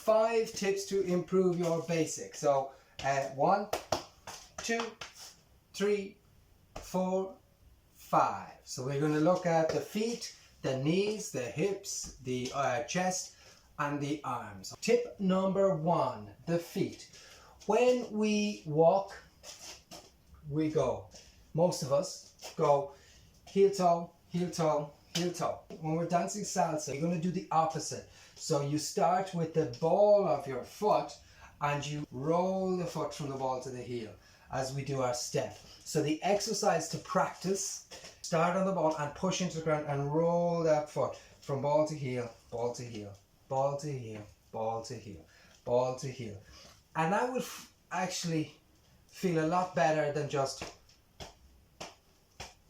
5 tips to improve your basic. So 1, 2, 3, 4, 5. So we're going to look at the feet, the knees, the hips, the chest and the arms. Tip number 1, the feet. When we walk, we go. Most of us go heel toe, heel toe, heel toe. When we're dancing salsa, you're going to do the opposite. So you start with the ball of your foot and you roll the foot from the ball to the heel as we do our step. So the exercise to practice, start on the ball and push into the ground and roll that foot from ball to heel, ball to heel, ball to heel, ball to heel, ball to heel. And that would actually feel a lot better than just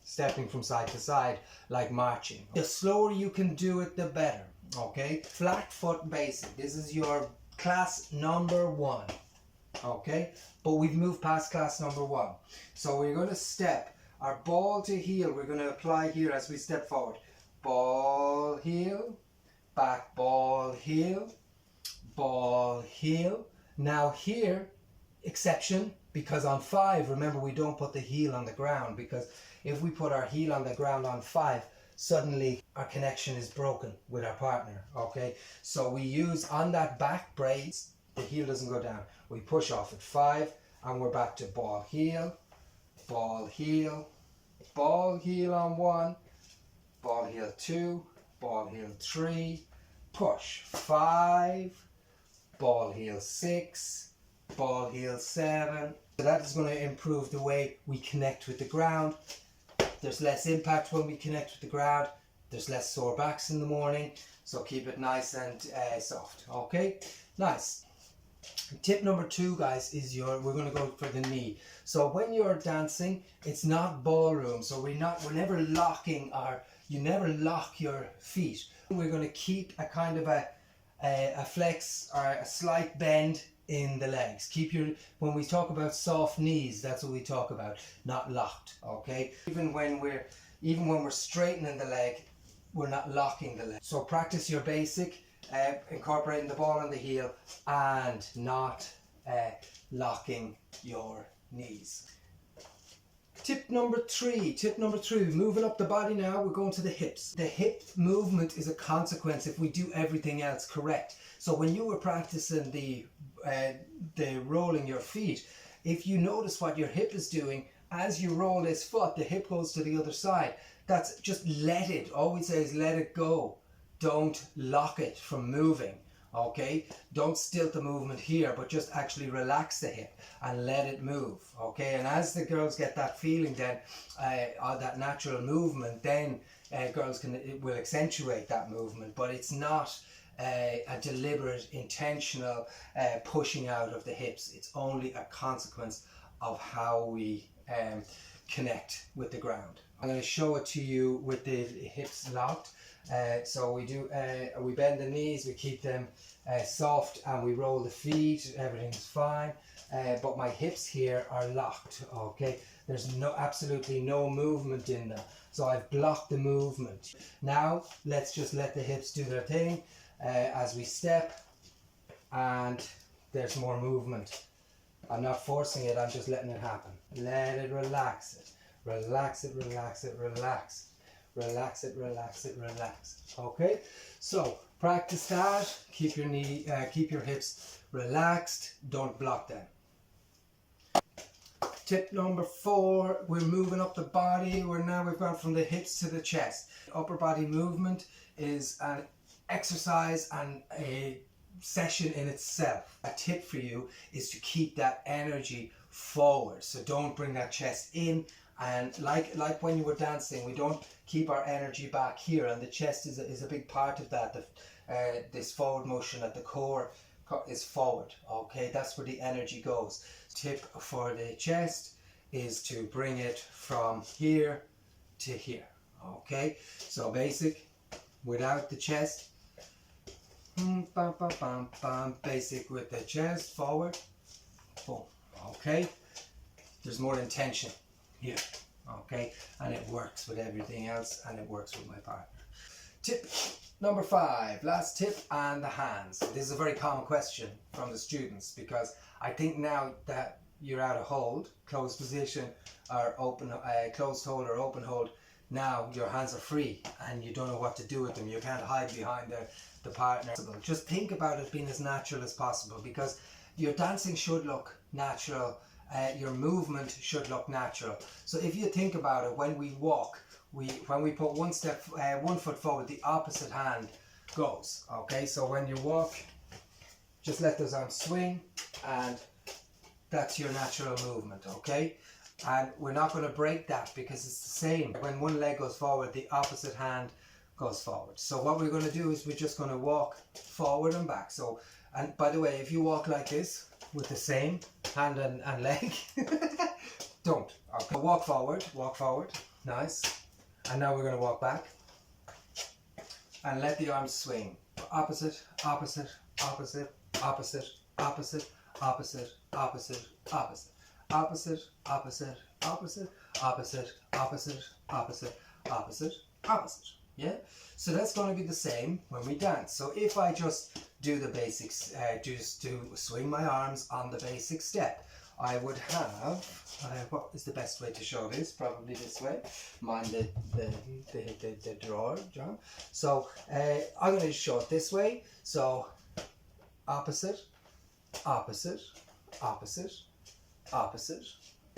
stepping from side to side like marching. The slower you can do it, the better. Okay, flat foot basic. This is your class number 1. Okay, but we've moved past class number 1. So we're going to step our ball to heel. We're going to apply here as we step forward. Ball, heel, back, ball, heel, ball, heel. Now here, exception, because on 5, remember we don't put the heel on the ground, because if we put our heel on the ground on 5, suddenly our connection is broken with our partner. Okay, so we use on that back braids, the heel doesn't go down. We push off at 5 and we're back to ball, heel, ball, heel, ball, heel on 1, ball, heel 2, ball, heel 3, push 5, ball, heel 6, ball, heel 7. So that is going to improve the way we connect with the ground. There's less impact when we connect with the ground. There's less sore backs in the morning. So keep it nice and soft. Okay, nice. Tip number 2, guys, is we're going to go for the knee. So when you're dancing, it's not ballroom. So we're never locking you never lock your feet. We're going to keep a kind of a flex or a slight bend in the legs. When we talk about soft knees, that's what we talk about, not locked. Okay, even when we're straightening the leg, we're not locking the leg. So practice your basic, incorporating the ball on the heel and not locking your knees. Tip number 3, moving up the body now, we're going to the hips. The hip movement is a consequence if we do everything else correct. So when you were practicing the rolling your feet, if you notice what your hip is doing, as you roll this foot, the hip goes to the other side. That's just let it. All we say is let it go. Don't lock it from moving. Okay, don't stilt the movement here, but just actually relax the hip and let it move. Okay, and as the girls get that feeling, then that natural movement, then girls will accentuate that movement, but it's not a deliberate, intentional pushing out of the hips. It's only a consequence of how we connect with the ground. I'm going to show it to you with the hips locked. So we bend the knees, we keep them soft, and we roll the feet. Everything's fine, but my hips here are locked. Okay, there's absolutely no movement in them, so I've blocked the movement. Now let's just let the hips do their thing as we step, and there's more movement. I'm not forcing it, I'm just letting it happen. Let it relax it. Relax it, relax it, relax. Relax it, relax it, relax. Okay, so practice that. Keep your hips relaxed. Don't block them. Tip number 4, we're moving up the body. We've gone from the hips to the chest. Upper body movement is an exercise and a session in itself. A tip for you is to keep that energy forward. So don't bring that chest in. And like when you were dancing, we don't keep our energy back here, and the chest is a big part of that. This forward motion at the core is forward. Okay, that's where the energy goes. Tip for the chest is to bring it from here to here. Okay, so basic without the chest. Bam, bam, bam, bam. Basic with the chest forward. Boom. Okay, there's more intention here, okay, and it works with everything else, and it works with my partner. Tip Number 5, last tip, and the hands. This is a very common question from the students because I think now that you're out of hold, closed position or open, closed hold or open hold, now your hands are free and you don't know what to do with them. You can't hide behind the partner. Just think about it being as natural as possible because your dancing should look natural, your movement should look natural. So if you think about it, when we walk, when we put one foot forward, the opposite hand goes. Okay, so when you walk, just let those arms swing, and that's your natural movement. Okay, and we're not going to break that because it's the same. When one leg goes forward, the opposite hand goes forward. So what we're going to do is we're just going to walk forward and back. So, and by the way, if you walk like this with the same hand and leg, don't. Okay, walk forward, nice. And now we're going to walk back and let the arms swing. Opposite, opposite, opposite, opposite, opposite, opposite, opposite, opposite, opposite, opposite, opposite, opposite, opposite, opposite, opposite, opposite. Yeah? So that's going to be the same when we dance. So if I just do the basics, just to swing my arms on the basic step, I would have, what is the best way to show this? Probably this way. Mind the drawer, John. So I'm going to show it this way. So opposite, opposite, opposite, opposite,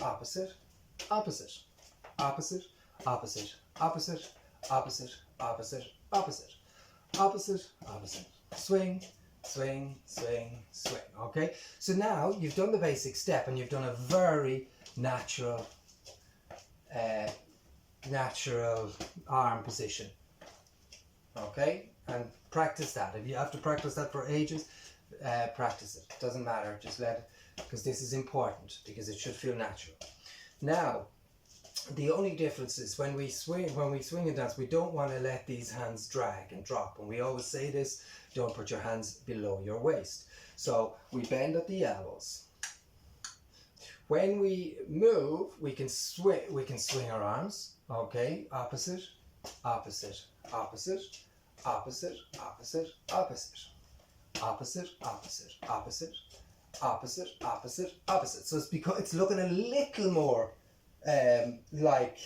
opposite, opposite, opposite, opposite, opposite, opposite, opposite, opposite, opposite, opposite, swing, swing, swing, swing. Okay, so now you've done the basic step and you've done a very natural arm position. Okay, and practice that. If you have to practice that for ages, practice it. Doesn't matter, just let it, because this is important, because it should feel natural. Now, the only difference is when we swing and dance, we don't want to let these hands drag and drop. And we always say this, don't put your hands below your waist. So we bend at the elbows. When we move, we can swing our arms. Okay, opposite, opposite, opposite, opposite, opposite, opposite, opposite, opposite, opposite, opposite, opposite, opposite. So it's looking a little more like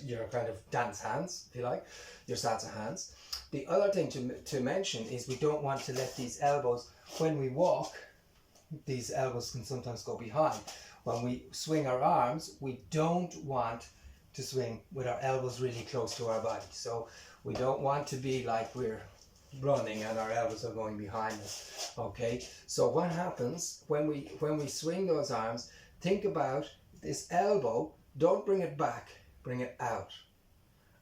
your kind of dance hands, if you like, your salsa hands. The other thing to mention is we don't want to let these elbows, when we walk, these elbows can sometimes go behind. When we swing our arms, we don't want to swing with our elbows really close to our body. So we don't want to be like we're running and our elbows are going behind us. Okay, so what happens when we swing those arms, think about this elbow, don't bring it back, bring it out.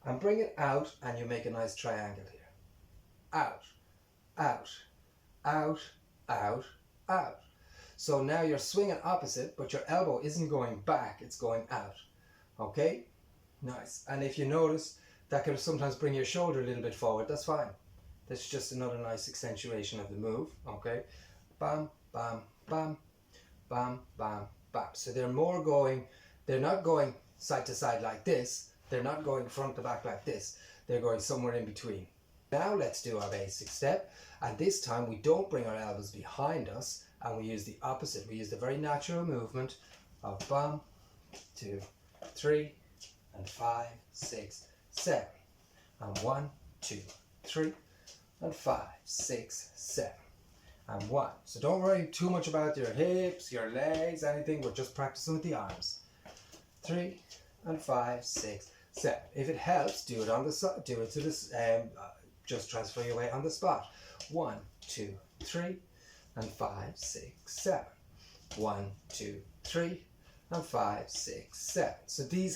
And bring it out and you make a nice triangle here. Out, out, out, out, out. So now you're swinging opposite, but your elbow isn't going back, it's going out. Okay? Nice. And if you notice, that can sometimes bring your shoulder a little bit forward, that's fine. That's just another nice accentuation of the move. Okay? Bam, bam, bam, bam, bam, bam. So they're not going side to side like this, they're not going front to back like this, they're going somewhere in between. Now let's do our basic step, and this time we don't bring our elbows behind us and we use the opposite. We use the very natural movement of bam, 2, 3, and 5, 6, 7. And 1, 2, 3, and 5, 6, 7. And 1. So don't worry too much about your hips, your legs, anything. We're just practicing with the arms. 3 and 5, 6, 7. If it helps, do it on the side. Do it to this. Just transfer your weight on the spot. 1, 2, 3, and 5, 6, 7. 1, 2, 3, and 5, 6, 7. So the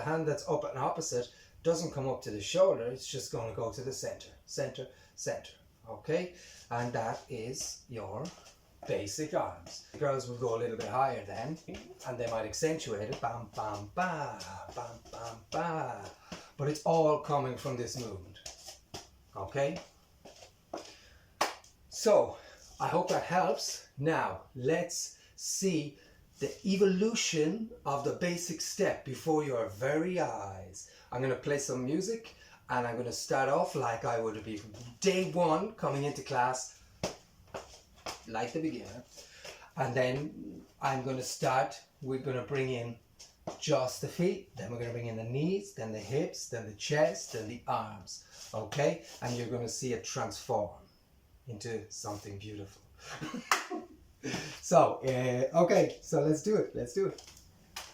hand that's up and opposite, doesn't come up to the shoulder. It's just going to go to the center, center, center. Okay, and that is your basic arms. The girls will go a little bit higher then, and they might accentuate it. Bam, bam, bam, bam, bam, bam. But it's all coming from this movement. Okay? So, I hope that helps. Now, let's see the evolution of the basic step before your very eyes. I'm going to play some music And I'm going to start off like I would be day one coming into class, like the beginner. And then I'm going to start, we're going to bring in just the feet, then we're going to bring in the knees, then the hips, then the chest, then the arms. Okay? And you're going to see it transform into something beautiful. So, okay, so let's do it.